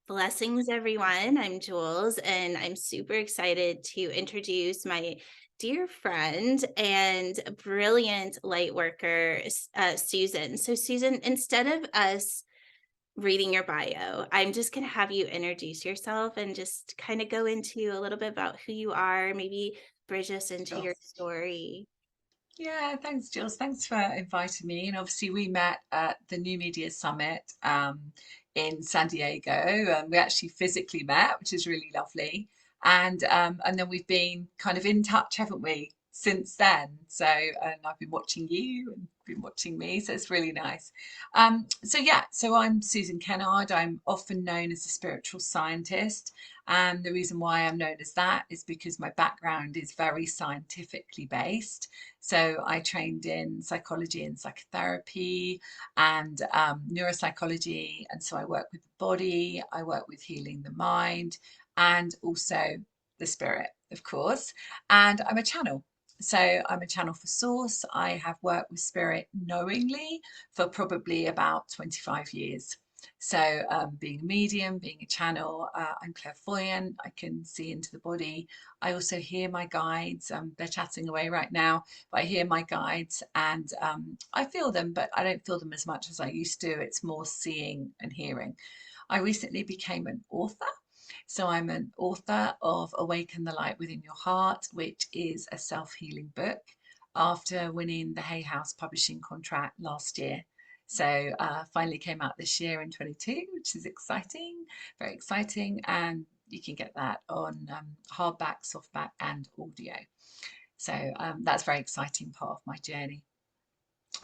Blessings, everyone. I'm Jules, and I'm super excited to introduce my dear friend and brilliant light worker, Susan. So, Susan, instead of us reading your bio, I'm just going to have you introduce yourself and just kind of go into a little bit about who you are, maybe bridge us into Sure. your story. Yeah, thanks, Jules. Thanks for inviting me. And obviously, we met at the New Media Summit in San Diego, and we actually physically met, which is really lovely. And then we've been kind of in touch, haven't we, since then? So, and I've been watching you and been watching me, so it's really nice. So I'm Susan Kennard. I'm often known as a spiritual scientist. And the reason why I'm known as that is because my background is very scientifically based. So I trained in psychology and psychotherapy and neuropsychology. And so I work with the body, I work with healing the mind, and also the spirit, of course. And I'm a channel. So I'm a channel for source. I have worked with spirit knowingly for probably about 25 years. So, being a medium, being a channel, I'm clairvoyant. I can see into the body. I also hear my guides. They're chatting away right now, but I hear my guides and I feel them, but I don't feel them as much as I used to. It's more seeing and hearing. I recently became an author. So I'm an author of Awaken the Light Within Your Heart, which is a self-healing book after winning the Hay House publishing contract last year. So finally came out this year in 22, which is exciting, very exciting. And you can get that on hardback, softback, and audio. So that's a very exciting part of my journey.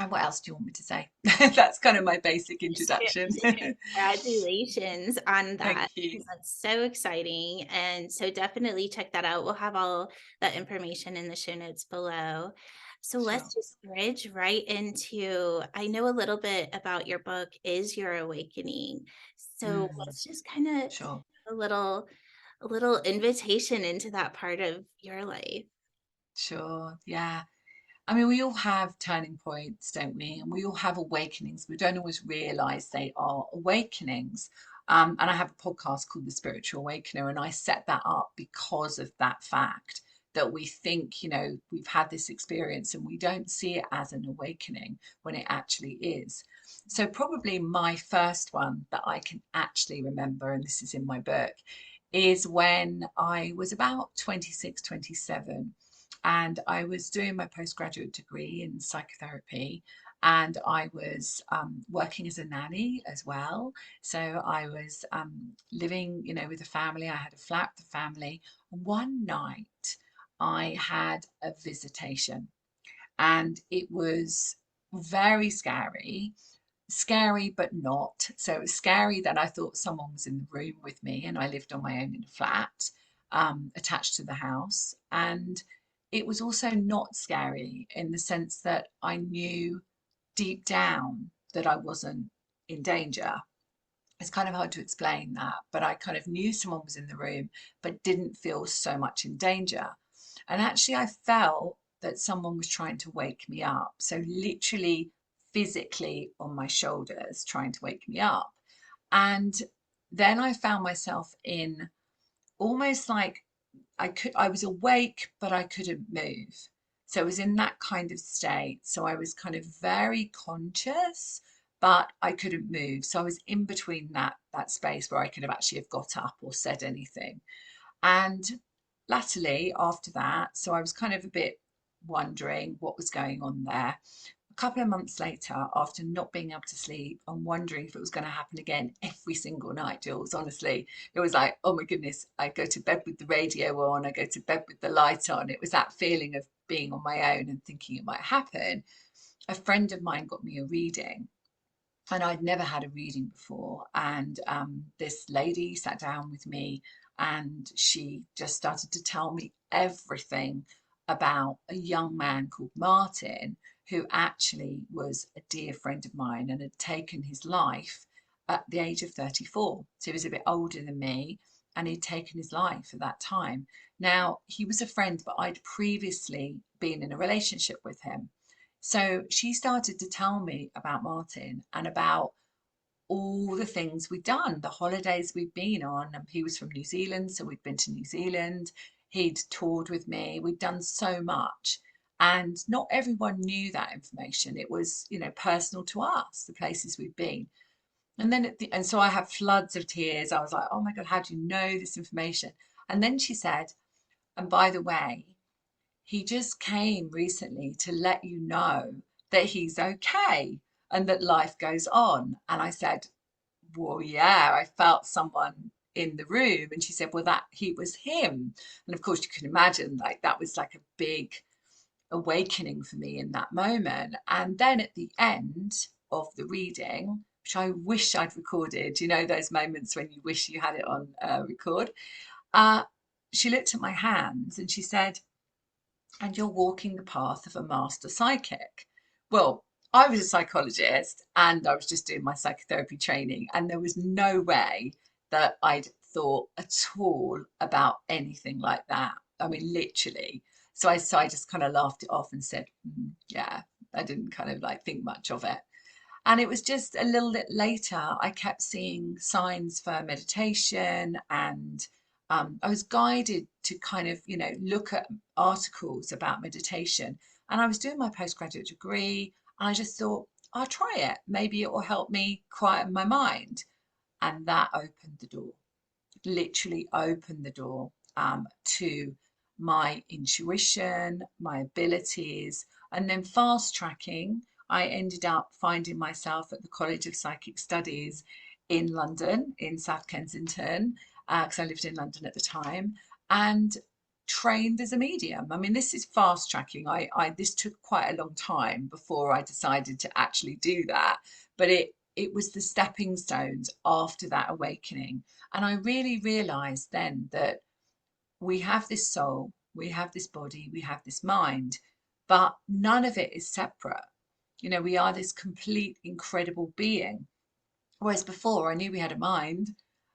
And what else do you want me to say? That's kind of my basic Just introduction. congratulations on Thank that, you. because that's so exciting. And so definitely check that out. We'll have all that information in the show notes below. So Sure. let's just bridge right into, I know a little bit about your book, Is Your Awakening. So Mm, let's just kind of sure. a little invitation into that part of your life. Sure. Yeah. I mean, we all have turning points, don't we? And we all have awakenings. We don't always realize they are awakenings. And I have a podcast called The Spiritual Awakener, and I set that up because of that fact that we think, we've had this experience and we don't see it as an awakening when it actually is. So, probably my first one that I can actually remember, and this is in my book, is when I was about 26, 27 and I was doing my postgraduate degree in psychotherapy, and I was working as a nanny as well. So I was living, with a family. I had a flat with the family. And one night, I had a visitation, and it was very scary. Scary, but not. So it was scary that I thought someone was in the room with me, and I lived on my own in a flat attached to the house. And it was also not scary in the sense that I knew deep down that I wasn't in danger. It's kind of hard to explain that, but I kind of knew someone was in the room, but didn't feel so much in danger. And actually, I felt that someone was trying to wake me up. So, literally, physically on my shoulders, trying to wake me up. And then I found myself in almost like I was awake, but I couldn't move. So I was in that kind of state. So I was kind of very conscious, but I couldn't move. So I was in between that space where I could have actually have got up or said anything. And latterly, after that, so I was kind of a bit wondering what was going on there. A couple of months later, after not being able to sleep and wondering if it was going to happen again every single night, Jules, honestly, it was like, oh my goodness, I go to bed with the radio on, I go to bed with the light on. It was that feeling of being on my own and thinking it might happen. A friend of mine got me a reading, and I'd never had a reading before. And this lady sat down with me and she just started to tell me everything about a young man called Martin, who actually was a dear friend of mine and had taken his life at the age of 34. So he was a bit older than me and he'd taken his life at that time. Now, he was a friend, but I'd previously been in a relationship with him. So she started to tell me about Martin and about all the things we'd done, the holidays we'd been on. And he was from New Zealand, so we'd been to New Zealand. He'd toured with me. We'd done so much. And not everyone knew that information. It was, personal to us, the places we'd been. And then and so I had floods of tears. I was like, oh my God, how do you know this information? And then she said, and by the way, he just came recently to let you know that he's okay and that life goes on. And I said, well, yeah, I felt someone in the room. And she said, well, that he was him. And of course, you can imagine, like, that was like a big awakening for me in that moment. And then at the end of the reading, which I wish I'd recorded, those moments when you wish you had it on record, uh, she looked at my hands and she said, and you're walking the path of a master psychic. Well, I was a psychologist and I was just doing my psychotherapy training, and there was no way that I'd thought at all about anything like that. I mean, literally. So I just kind of laughed it off and said, yeah, I didn't kind of like think much of it. And it was just a little bit later, I kept seeing signs for meditation, and I was guided to kind of, look at articles about meditation. And I was doing my postgraduate degree, and I just thought, I'll try it. Maybe it will help me quieten my mind. And that opened the door, literally opened the door to my intuition, my abilities, and then fast tracking. I ended up finding myself at the College of Psychic Studies in London, in South Kensington, because I lived in London at the time, and trained as a medium. I mean, this is fast tracking. This took quite a long time before I decided to actually do that, but it was the stepping stones after that awakening. And I really realized then that we have this soul, we have this body, we have this mind, but none of it is separate. We are this complete, incredible being. Whereas before, I knew we had a mind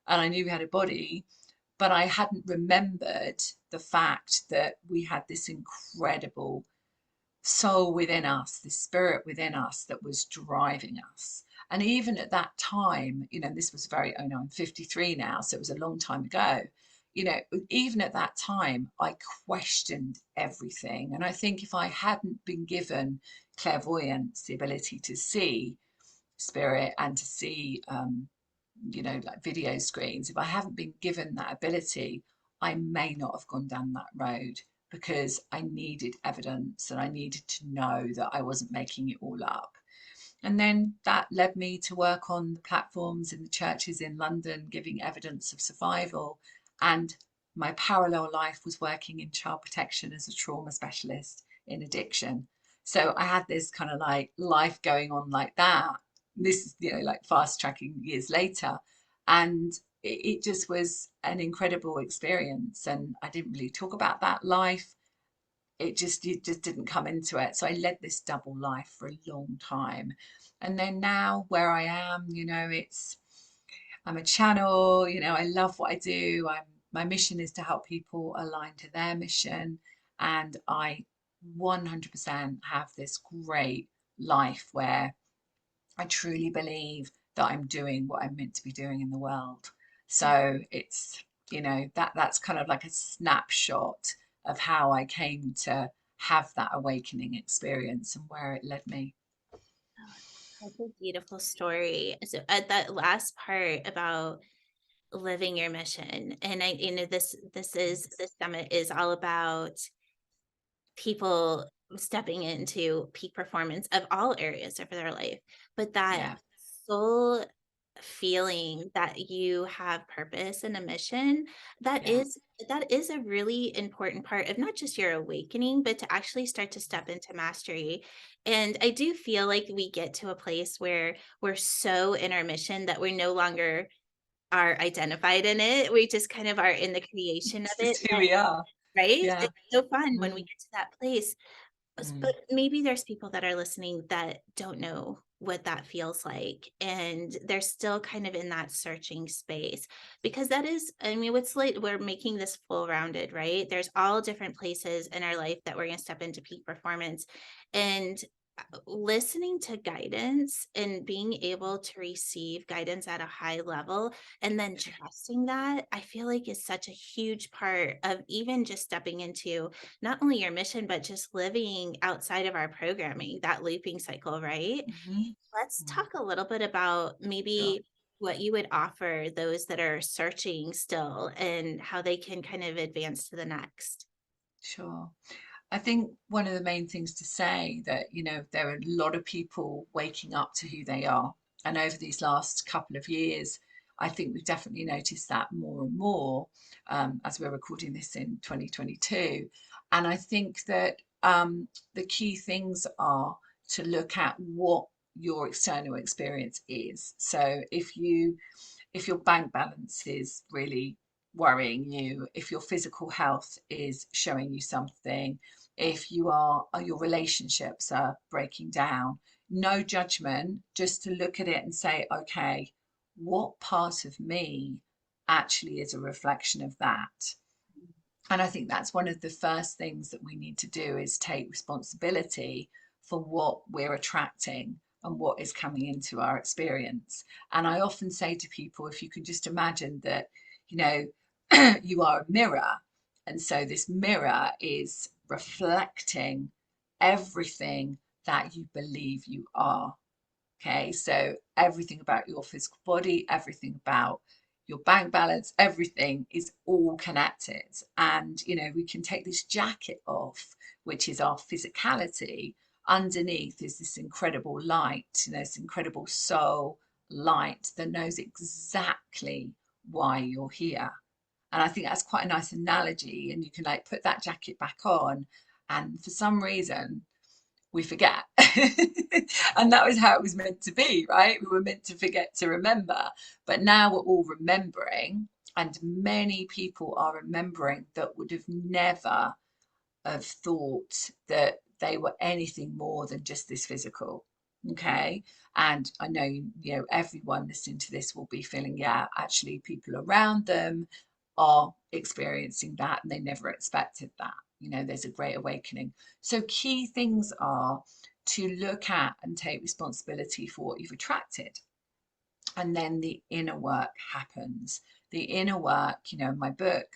and I knew we had a body, but I hadn't remembered the fact that we had this incredible soul within us, this spirit within us that was driving us. And even at that time, this was I'm 53 now, so it was a long time ago. Even at that time, I questioned everything. And I think if I hadn't been given clairvoyance, the ability to see spirit and to see, like video screens, if I haven't been given that ability, I may not have gone down that road, because I needed evidence and I needed to know that I wasn't making it all up. And then that led me to work on the platforms in the churches in London, giving evidence of survival. And my parallel life was working in child protection as a trauma specialist in addiction. So I had this kind of like life going on like that. This is, like fast tracking years later. And it just was an incredible experience. And I didn't really talk about that life. It just didn't come into it. So I led this double life for a long time. And then now where I am, I'm a channel, I love what I do. My mission is to help people align to their mission. And I 100% have this great life where I truly believe that I'm doing what I'm meant to be doing in the world. So it's, that's kind of like a snapshot of how I came to have that awakening experience and where it led me. That's a beautiful story. So at that last part about living your mission, and this summit is all about people stepping into peak performance of all areas of their life, but that Yeah, soul feeling that you have purpose and a mission, that yeah, is that is a really important part of not just your awakening, but to actually start to step into mastery. And I do feel like we get to a place where we're so in our mission that we no longer are identified in it. We just kind of are in the creation of it's it, just who we are. right? Yeah. It's so fun when we Mm, get to that place. mm. But maybe there's people that are listening that don't know what that feels like, and they're still kind of in that searching space, because that is, I mean, what's like, we're making this full rounded, right? There's all different places in our life that we're going to step into peak performance. And listening to guidance and being able to receive guidance at a high level and then trusting that, I feel like is such a huge part of even just stepping into not only your mission, but just living outside of our programming, that looping cycle, right? Mhm. Let's Mm, talk a little bit about sure. maybe what you would offer those that are searching still and how they can kind of advance to the next. Sure. I think one of the main things to say that, there are a lot of people waking up to who they are. And over these last couple of years, I think we've definitely noticed that more and more as we're recording this in 2022. And I think that the key things are to look at what your external experience is. So if your bank balance is really worrying you, if your physical health is showing you something, if your relationships are breaking down, no judgment, just to look at it and say, okay, what part of me actually is a reflection of that? And I think that's one of the first things that we need to do is take responsibility for what we're attracting and what is coming into our experience. And I often say to people, if you can just imagine that, you know, you are a mirror. And so this mirror is reflecting everything that you believe you are. Okay, so everything about your physical body, everything about your bank balance, everything is all connected. And, we can take this jacket off, which is our physicality. Underneath is this incredible light, this incredible soul light that knows exactly why you're here. And I think that's quite a nice analogy. And you can like put that jacket back on, and for some reason, we forget. And that was how it was meant to be, right? We were meant to forget to remember. But now we're all remembering, and many people are remembering that would have never have thought that they were anything more than just this physical. Okay. And I know, everyone listening to this will be feeling, yeah, actually, people around them are experiencing that and they never expected that. There's a great awakening. So, key things are to look at and take responsibility for what you've attracted. And then the inner work happens. The inner work, in my book,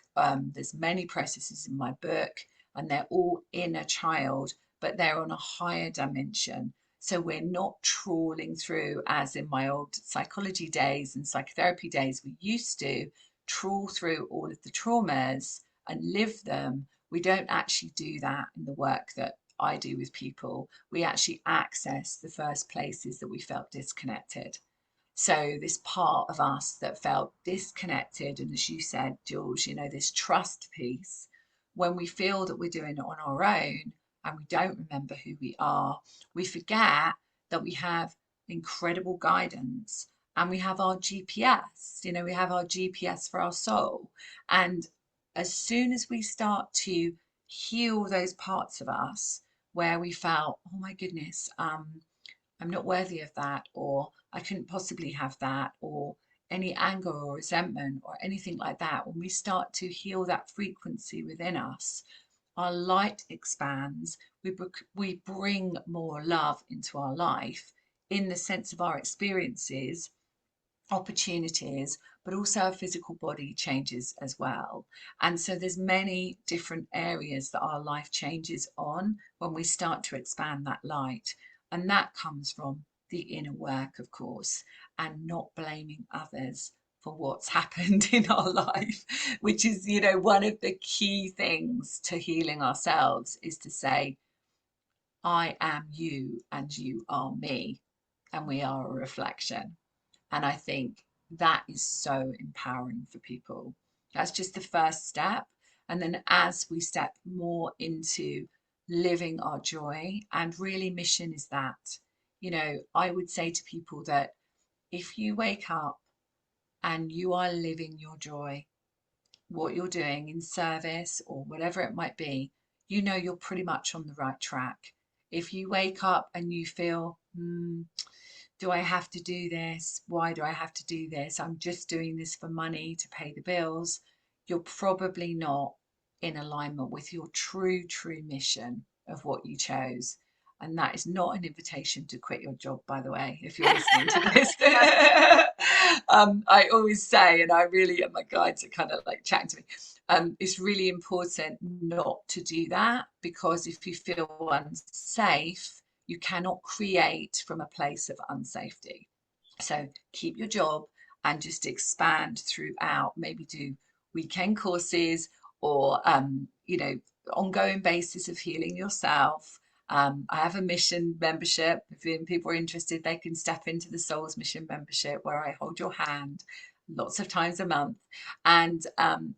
there's many processes in my book, and they're all inner child, but they're on a higher dimension. So we're not trawling through, as in my old psychology days and psychotherapy days, we used to trawl through all of the traumas and live them. We don't actually do that in the work that I do with people. We actually access the first places that we felt disconnected. So this part of us that felt disconnected, and as you said, Jules, this trust piece, when we feel that we're doing it on our own and we don't remember who we are, we forget that we have incredible guidance and we have our GPS, we have our GPS for our soul. And as soon as we start to heal those parts of us where we felt, oh my goodness, I'm not worthy of that, or I couldn't possibly have that, or any anger or resentment or anything like that, when we start to heal that frequency within us, our light expands. We bring more love into our life in the sense of our experiences, opportunities, but also our physical body changes as well. And so there's many different areas that our life changes on when we start to expand that light. And that comes from the inner work, of course, and not blaming others for what's happened in our life, which is, one of the key things to healing ourselves is to say, I am you and you are me, and we are a reflection. And I think that is so empowering for people. That's just the first step. And then as we step more into living our joy, and really, mission is that, I would say to people that if you wake up and you are living your joy, what you're doing in service or whatever it might be, you're pretty much on the right track. If you wake up and you feel, do I have to do this? Why do I have to do this? I'm just doing this for money to pay the bills. You're probably not in alignment with your true mission of what you chose. And that is not an invitation to quit your job, by the way, if you're listening to this. I always say, and I really, and my guides are kind of like chatting to me, it's really important not to do that, because if you feel unsafe, you cannot create from a place of unsafety. So keep your job and just expand throughout. Maybe do weekend courses, or ongoing basis of healing yourself. I have a mission membership. If people are interested, they can step into the Souls Mission membership, where I hold your hand lots of times a month. And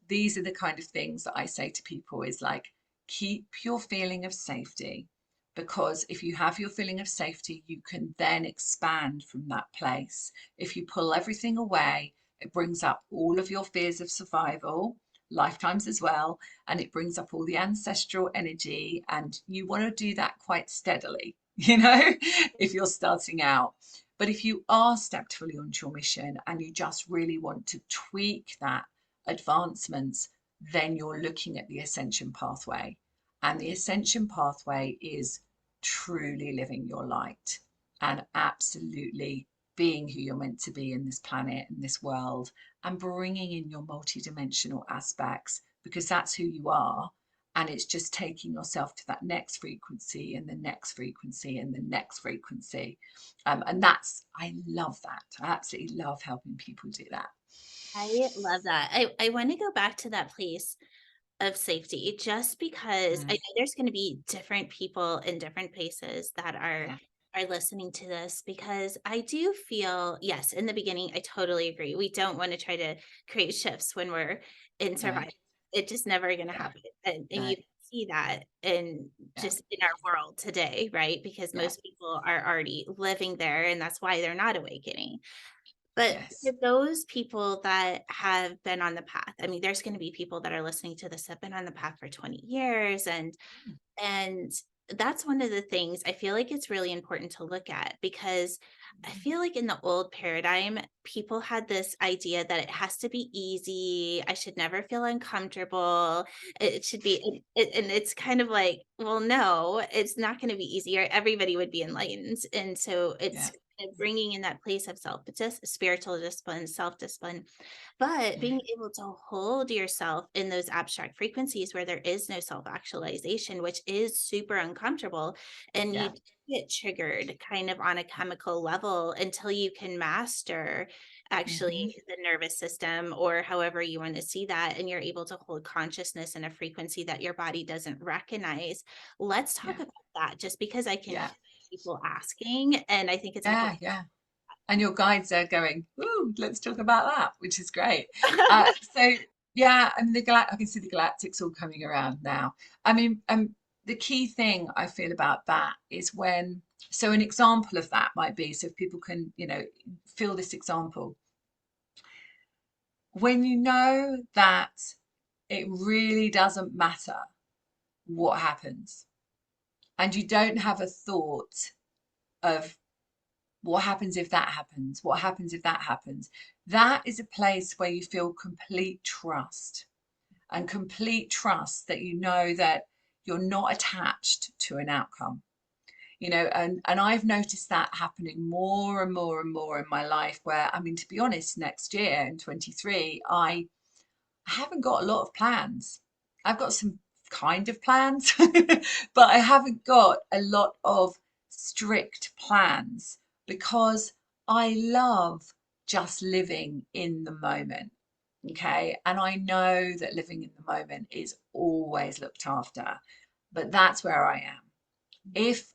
these are the kind of things that I say to people, is like, keep your feeling of safety, because if you have your feeling of safety, you can then expand from that place. If you pull everything away, it brings up all of your fears of survival, lifetimes as well, and it brings up all the ancestral energy, and you want to do that quite steadily, if you're starting out. But if you are stepped fully onto your mission and you just really want to tweak that advancements, then you're looking at the ascension pathway. And the ascension pathway is truly living your light and absolutely being who you're meant to be in this planet, in this world, and bringing in your multidimensional aspects, because that's who you are. And it's just taking yourself to that next frequency, and the next frequency, and the next frequency. And I love that. I absolutely love helping people do that. I love that. I want to go back to that place of safety, just because I Mm, know there's going to be different people in different places that yeah, are listening to this, because I do feel, yes, in the beginning I totally agree. We don't want to try to create shifts when we're in no, survival. It's just never going to yeah, happen. And no, you see that in yeah, just in our world today, right? Because yeah, most people are already living there, and that's why they're not awakening. But yes, for those people that have been on the path, I mean, there's going to be people that are listening to this have been on the path for 20 years, and that's one of the things I feel like it's really important to look at, because I feel like in the old paradigm, people had this idea that it has to be easy. I should never feel uncomfortable. It should be, and it's kind of like, well, no, it's not going to be easy, or everybody would be enlightened. And so yeah, it's kind of bringing in that place of spiritual discipline, self discipline, but yeah, being able to hold yourself in those abstract frequencies where there is no self actualization, which is super uncomfortable, and yeah, you get triggered kind of on a chemical level until you can master hmm, actually the nervous system, or however you want to see that, and you're able to hold consciousness in a frequency that your body doesn't recognize. Let's talk yeah, about that, just because I can yeah, hear people asking, and I think it's yeah, important. yeah. And your guides are going, ooh, let's talk about that, which is great. So yeah, I mean, I can see the galactics all coming around now. I mean, the key thing I feel about that is when, so an example of that might be, so if people can, feel this example, when you know that it really doesn't matter what happens, and you don't have a thought of what happens if that happens, what happens if that happens, that is a place where you feel complete trust, and complete trust that you know that you're not attached to an outcome. And I've noticed that happening more and more and more in my life, where, I mean, to be honest, next year in 23, I haven't got a lot of plans. I've got some kind of plans, but I haven't got a lot of strict plans, because I love just living in the moment. Okay. And I know that living in the moment is always looked after, but that's where I am. If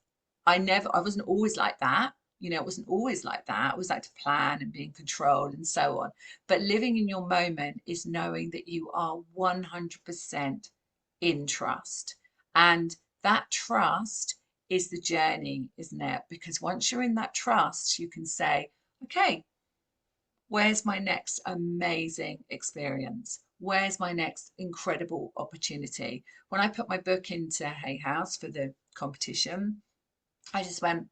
I wasn't always like that. It wasn't always like that. I always like to plan and be in control and so on. But living in your moment is knowing that you are 100% in trust. And that trust is the journey, isn't it? Because once you're in that trust, you can say, okay, where's my next amazing experience? Where's my next incredible opportunity? When I put my book into Hay House for the competition, I just went,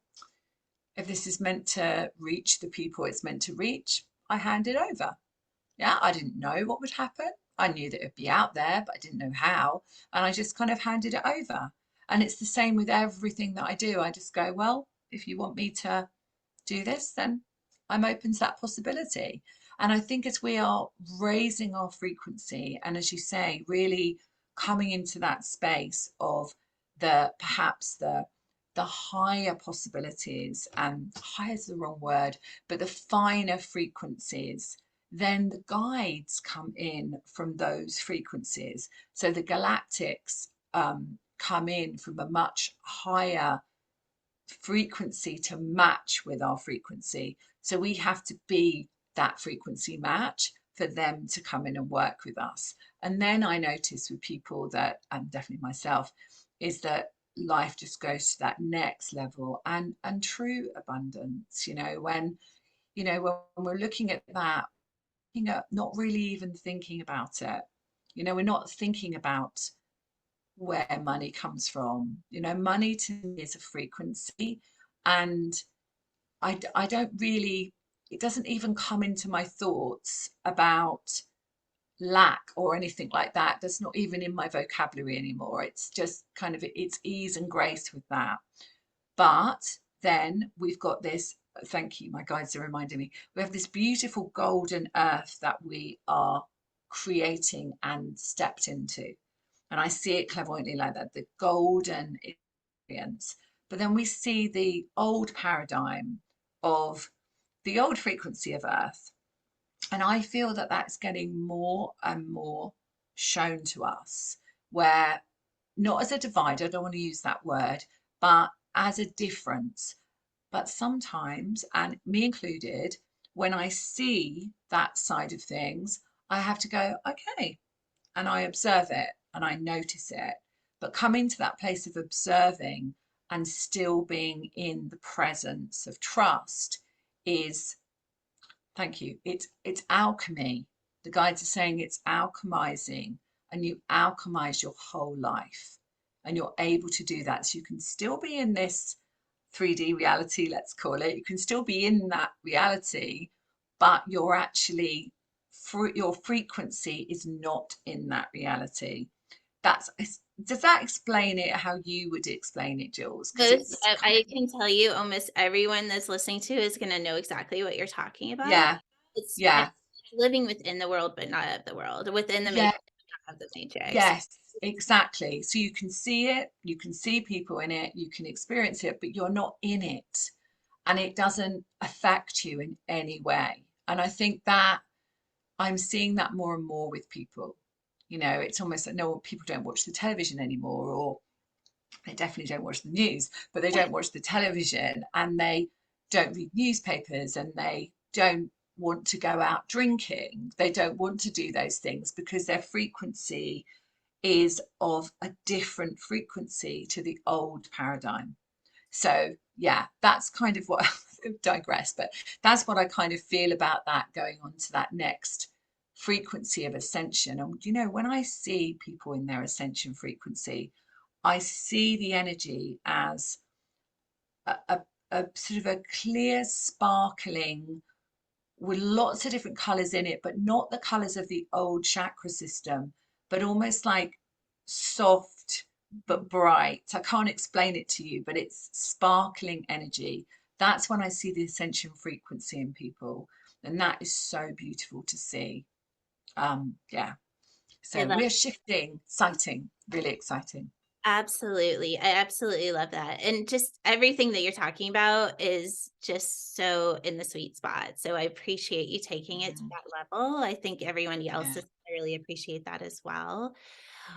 if this is meant to reach the people it's meant to reach, I hand it over. Yeah, I didn't know what would happen. I knew that it'd be out there, but I didn't know how. And I just kind of handed it over. And it's the same with everything that I do. I just go, well, if you want me to do this, then I'm open to that possibility. And I think as we are raising our frequency, and as you say, really coming into that space of the perhaps the higher possibilities, and higher is the wrong word, but the finer frequencies, then the guides come in from those frequencies. So the galactics come in from a much higher frequency to match with our frequency. So we have to be that frequency match for them to come in and work with us. And then I notice with people that, and definitely myself, is that life just goes to that next level, and true abundance, when we're looking at that, not really even thinking about it. We're not thinking about where money comes from. Money to me is a frequency, and I don't really, it doesn't even come into my thoughts about lack or anything like that. That's not even in my vocabulary anymore. It's just kind of, it's ease and grace with that. But then we've got this, thank you, my guides are reminding me, we have this beautiful golden earth that we are creating and stepped into. And I see it clairvoyantly like that, the golden experience. But then we see the old paradigm of the old frequency of earth. And I feel that that's getting more and more shown to us, where not as a divider, I don't want to use that word, but as a difference. But sometimes, and me included, when I see that side of things, I have to go, okay, and I observe it and I notice it. But coming to that place of observing and still being in the presence of trust is, thank you, it's alchemy. The guides are saying it's alchemizing, and you alchemize your whole life. And you're able to do that. So you can still be in this 3D reality, let's call it. You can still be in that reality, but you're actually, your frequency is not in that reality. That's, does that explain it how you would explain it, Jules? Because Most it's kind I of, can tell you almost everyone that's listening to is gonna know exactly what you're talking about. yeah, It's yeah, living within the world, but not of the world, within the yeah, matrix, not of the matrix. yes, exactly. So you can see it, you can see people in it, you can experience it, but you're not in it, and it doesn't affect you in any way. And I think that I'm seeing that more and more with people. It's almost like, no, people don't watch the television anymore, or they definitely don't watch the news, but they don't watch the television, and they don't read newspapers, and they don't want to go out drinking. They don't want to do those things because their frequency is of a different frequency to the old paradigm. So yeah, that's kind of what I digress, but that's what I kind of feel about that, going on to that next frequency of ascension. And when I see people in their ascension frequency, I see the energy as a sort of a clear, sparkling, with lots of different colors in it, but not the colors of the old chakra system, but almost like soft but bright. I can't explain it to you, but it's sparkling energy. That's when I see the ascension frequency in people. And that is so beautiful to see. Yeah. I So love we're shifting, exciting, really exciting. Absolutely. I absolutely love that. And just everything that you're talking about is just so in the sweet spot. So I appreciate you taking it to Yeah, that level. I think everyone else yeah, is I really appreciate that as well.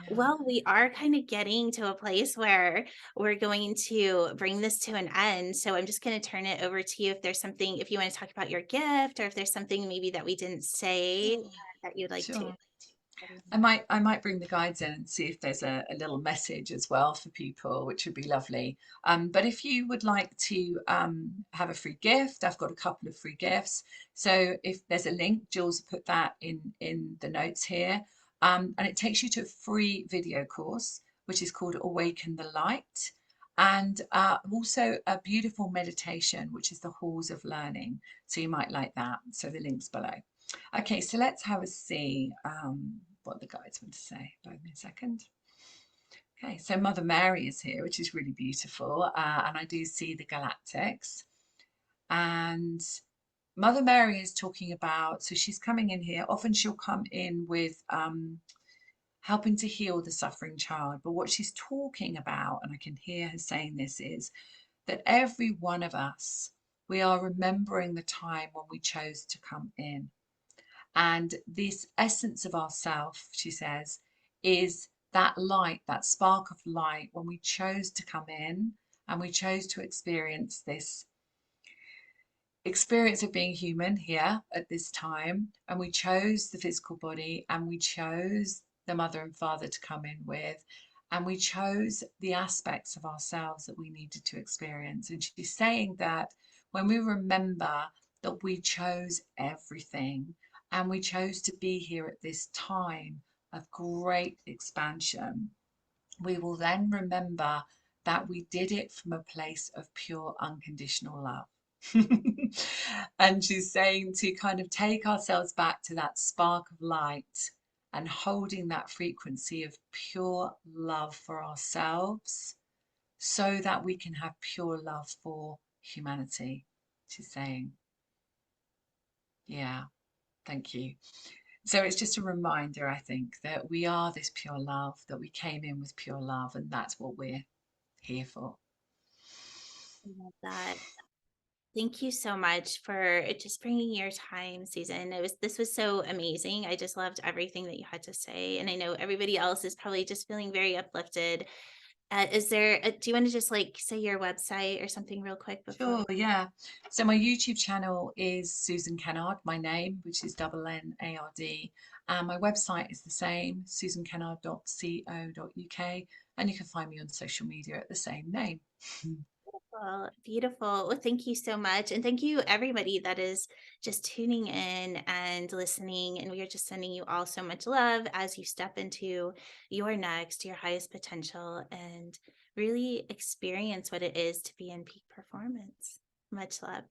yeah. Well, we are kind of getting to a place where we're going to bring this to an end. So I'm just going to turn it over to you if there's something, if you want to talk about your gift, or if there's something maybe that we didn't say Sure. that you'd like to. Sure. I might bring the guides in and see if there's a little message as well for people, which would be lovely. But if you would like to have a free gift, I've got a couple of free gifts. So if there's a link, Jules will put that in the notes here. And it takes you to a free video course, which is called Awaken the Light. And also a beautiful meditation, which is the Halls of Learning. So you might like that. So the link's below. Okay, so let's have a see what the guides want to say. Give me a second. Okay, so Mother Mary is here, which is really beautiful. And I do see the galactics. And Mother Mary is talking about, so she's coming in here. Often she'll come in with helping to heal the suffering child. But what she's talking about, and I can hear her saying this, is that every one of us, we are remembering the time when we chose to come in. And this essence of ourself, she says, is that light, that spark of light when we chose to come in and we chose to experience this experience of being human here at this time. And we chose the physical body and we chose the mother and father to come in with. And we chose the aspects of ourselves that we needed to experience. And she's saying that when we remember that we chose everything and we chose to be here at this time of great expansion, we will then remember that we did it from a place of pure unconditional love. And she's saying to kind of take ourselves back to that spark of light and holding that frequency of pure love for ourselves so that we can have pure love for humanity. She's saying, yeah, thank you. So it's just a reminder, I think, that we are this pure love, that we came in with pure love, and that's what we're here for. I love that. Thank you so much for just bringing your time, Susan. This was so amazing. I just loved everything that you had to say, and I know everybody else is probably just feeling very uplifted. Do you want to just like say your website or something real quick before? Sure, yeah. So my YouTube channel is Susan Kennard, my name, which is double N-A-R-D. And my website is the same, susankennard.co.uk. And you can find me on social media at the same name. Well, beautiful. Well, thank you so much. And thank you, everybody that is just tuning in and listening. And we are just sending you all so much love as you step into your next, your highest potential, and really experience what it is to be in peak performance. Much love.